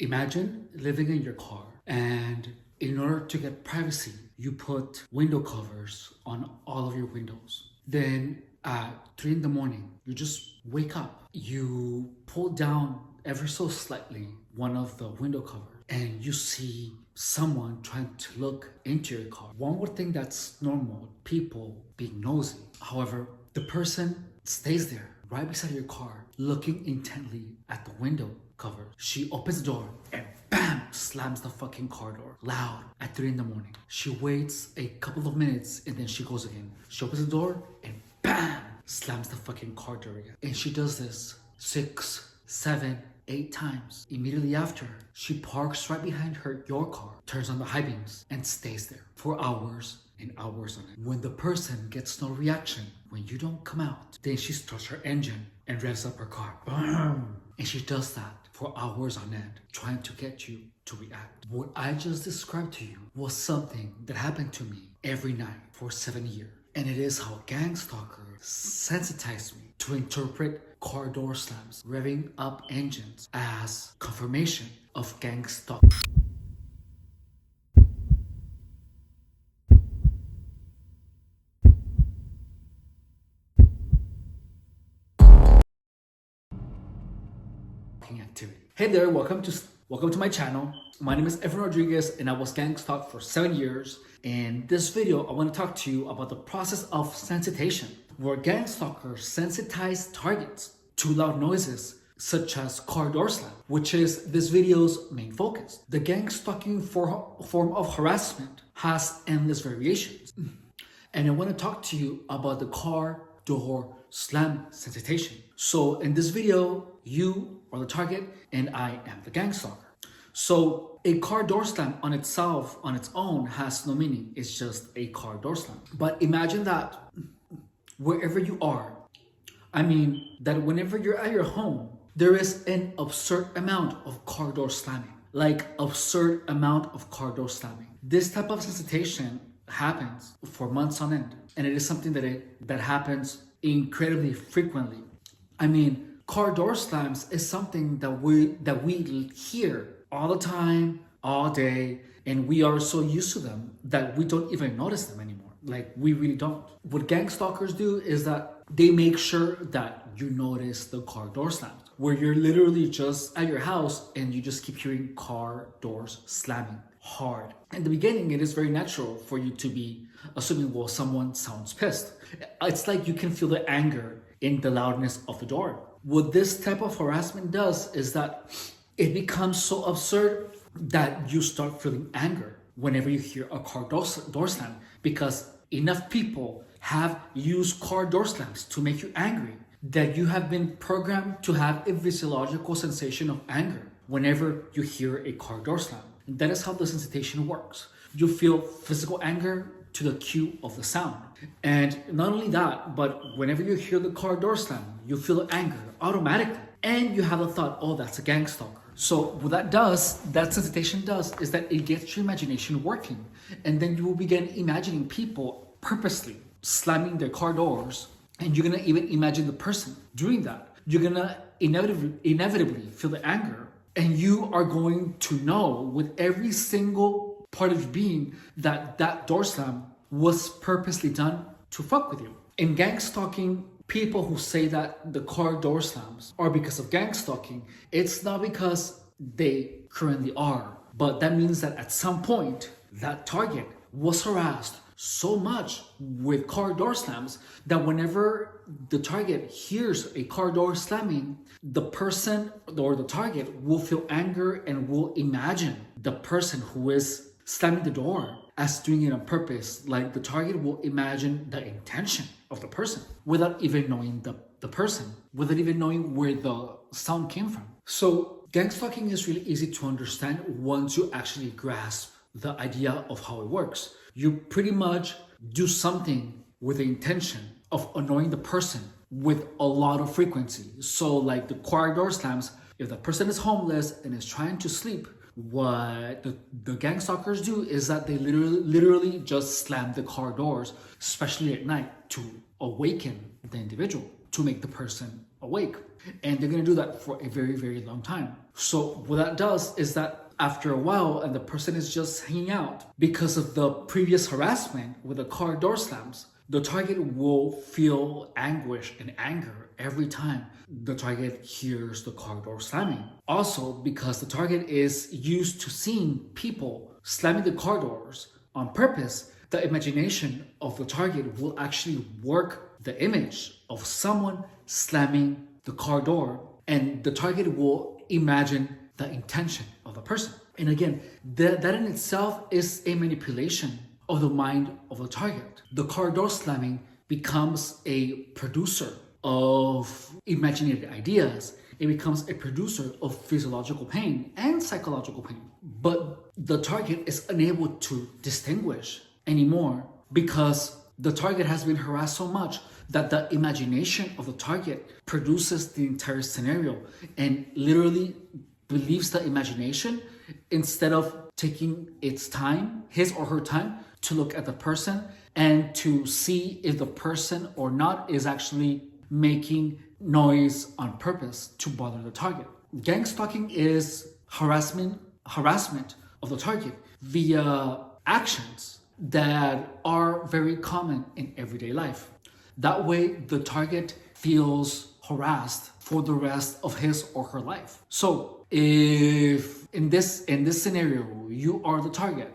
Imagine living in your car, and in order to get privacy, you put window covers on all of your windows. Then at 3 in the morning, you just wake up. You pull down ever so slightly one of the window covers, and you see someone trying to look into your car. One would think that's normal, people being nosy. However, the person stays there right beside your car, looking intently at the window cover. She opens the door and bam, slams the fucking car door loud at 3 in the morning. She waits a couple of minutes and then she goes again. She opens the door and bam, slams the fucking car door again. And she does this 6, 7, 8 times. Immediately after, she parks right behind your car, turns on the high beams, and stays there for hours and hours on end. When the person gets no reaction, when you don't come out, then she starts her engine and revs up her car. Boom! And she does that for hours on end, trying to get you to react. What I just described to you was something that happened to me every night for 7 years. And it is how gang stalkers sensitized me to interpret car door slams, revving up engines as confirmation of gang stalking. Activity. Hey there, welcome to my channel. My name is Evan Rodriguez and I was gang stalked for 7 years. In this video, I want to talk to you about the process of sensitization, where gang stalkers sensitize targets to loud noises such as car door slam, which is this video's main focus. The gang stalking form of harassment has endless variations. And I want to talk to you about the car door slam sensitization. So in this video, you are the target and I am the gang stalker. So a car door slam on its own has no meaning. It's just a car door slam. But imagine that wherever you are, that whenever you're at your home, there is an absurd amount of car door slamming. Like absurd amount of car door slamming. This type of sensitization happens for months on end. And it is something that happens incredibly frequently. Car door slams is something that we hear all the time, all day, and we are so used to them that we don't even notice them anymore. Like, we really don't. What gang stalkers do is that they make sure that you notice the car door slams, where you're literally just at your house and you just keep hearing car doors slamming hard. In the beginning, it is very natural for you to be assuming, well, someone sounds pissed. It's like you can feel the anger in the loudness of the door. What this type of harassment does is that it becomes so absurd that you start feeling anger whenever you hear a car door slam, because enough people have used car door slams to make you angry that you have been programmed to have a physiological sensation of anger whenever you hear a car door slam. And that is how the sensitization works. You feel physical anger to the cue of the sound. And not only that, but whenever you hear the car door slam, you feel anger automatically. And you have the thought, oh, that's a gang stalker. So what that sensitization does, is that it gets your imagination working. And then you will begin imagining people purposely slamming their car doors. And you're gonna even imagine the person doing that. You're gonna inevitably feel the anger. And you are going to know with every single part of your being that door slam was purposely done to fuck with you. In gang stalking, people who say that the car door slams are because of gang stalking, it's not because they currently are. But that means that at some point, that target was harassed so much with car door slams that whenever the target hears a car door slamming, the person or the target will feel anger and will imagine the person who is slamming the door as doing it on purpose. Like, the target will imagine the intention of the person without even knowing the person, without even knowing where the sound came from. So gang stalking is really easy to understand once you actually grasp the idea of how it works. You pretty much do something with the intention of annoying the person with a lot of frequency. So like the car door slams, if the person is homeless and is trying to sleep, what the gang stalkers do is that they literally just slam the car doors, especially at night, to awaken the individual, to make the person awake. And they're gonna do that for a very, very long time. So what that does is that after a while, and the person is just hanging out, because of the previous harassment with the car door slams, the target will feel anguish and anger every time the target hears the car door slamming. Also, because the target is used to seeing people slamming the car doors on purpose, the imagination of the target will actually work the image of someone slamming the car door, and the target will imagine the intention of the person. And again, that in itself is a manipulation of the mind of the target. The car door slamming becomes a producer of imaginary ideas. It becomes a producer of physiological pain and psychological pain. But the target is unable to distinguish anymore because the target has been harassed so much that the imagination of the target produces the entire scenario and literally believes the imagination instead of taking its time, his or her time, to look at the person and to see if the person or not is actually making noise on purpose to bother the target. Gang stalking is harassment of the target via actions that are very common in everyday life. That way, the target feels harassed for the rest of his or her life. So, if in this scenario you are the target,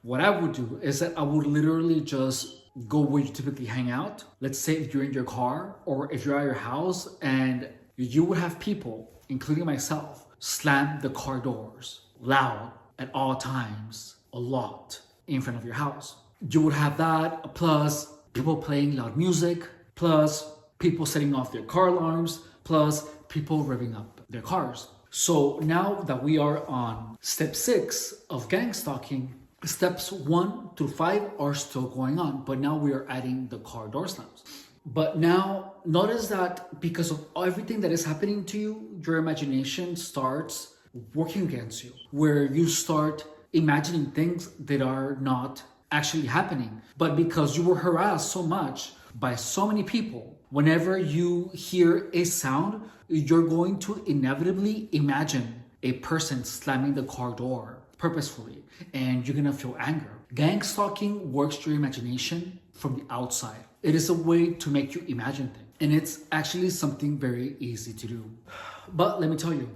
what I would do is that I would literally just go where you typically hang out. Let's say if you're in your car or if you're at your house, and you would have people, including myself, slam the car doors loud at all times, a lot, in front of your house. You would have that, plus people playing loud music, plus people setting off their car alarms, plus people revving up their cars. So now that we are on step 6 of gang stalking, steps 1 through 5 are still going on, but now we are adding the car door slams. But now notice that because of everything that is happening to you, your imagination starts working against you, where you start imagining things that are not actually happening. But because you were harassed so much by so many people, whenever you hear a sound, you're going to inevitably imagine a person slamming the car door purposefully, and you're gonna feel anger. Gang stalking works your imagination from the outside. It is a way to make you imagine things, and it's actually something very easy to do. But let me tell you,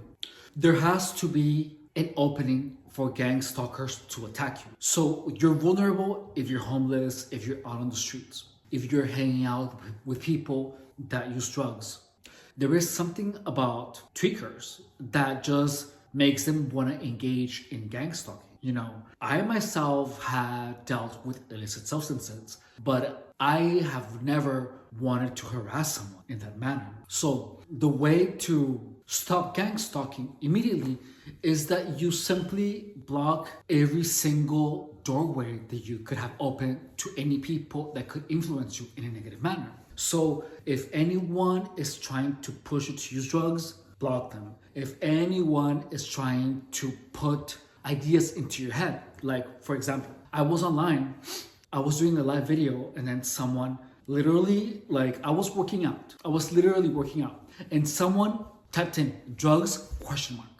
there has to be an opening for gang stalkers to attack you. So you're vulnerable if you're homeless, if you're out on the streets, if you're hanging out with people that use drugs. There is something about tweakers that just makes them want to engage in gang stalking. You know, I myself have dealt with illicit substances, but I have never wanted to harass someone in that manner. So the way to stop gang stalking immediately is that you simply block every single doorway that you could have open to any people that could influence you in a negative manner. So if anyone is trying to push you to use drugs, block them. If anyone is trying to put ideas into your head, like for example, I was online, I was doing a live video, and then someone literally, like I was literally working out, and someone typed in drugs ?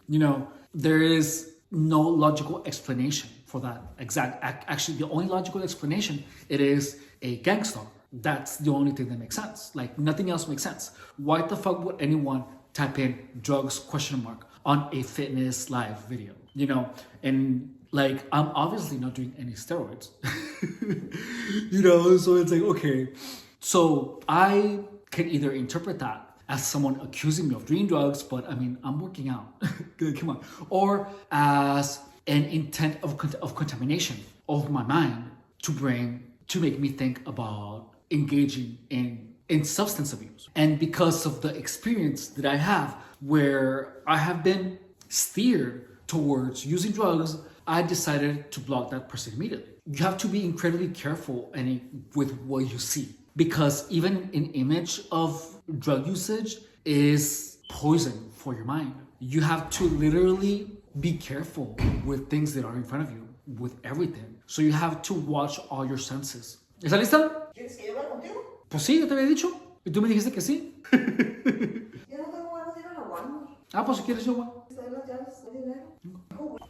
You know, there is no logical explanation for that actually the only logical explanation, it is a gang stalker. That's the only thing that makes sense. Like nothing else makes sense. Why the fuck would anyone type in drugs ? On a fitness live video? You know, and like I'm obviously not doing any steroids. You know, so it's like, okay. So I can either interpret that as someone accusing me of doing drugs, but I mean, I'm working out. Come on. Or as an intent of contamination of my mind to make me think about engaging in substance abuse. And because of the experience that I have where I have been steered towards using drugs, I decided to block that person immediately. You have to be incredibly careful with what you see, because even an image of drug usage is poison for your mind. You have to literally be careful with things that are in front of you, with everything. So you have to watch all your senses. ¿Estás lista? ¿Quieres que yo vaya contigo? Pues sí, yo te había dicho. Y tú me dijiste que sí. Ya no tengo ganas de ir a la Walmart. Ah, pues si quieres yo voy. Trae las llaves.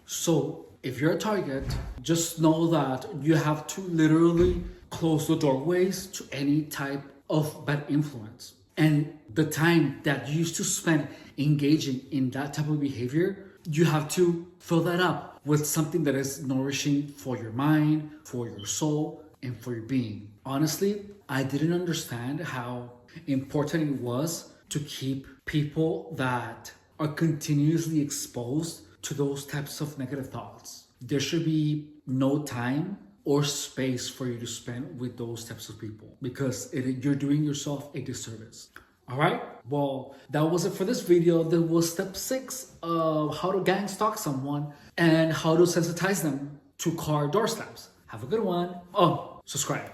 So if you're a target, just know that you have to literally close the doorways to any type of bad influence. And the time that you used to spend engaging in that type of behavior, you have to fill that up with something that is nourishing for your mind, for your soul, and for your being. Honestly, I didn't understand how important it was to keep people that are continuously exposed to those types of negative thoughts. There should be no time or space for you to spend with those types of people because you're doing yourself a disservice. All right, well, that was it for this video. That was step 6 of how to gang stalk someone and how to sensitize them to car door slams. Have a good one. Oh, subscribe.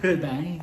Bye.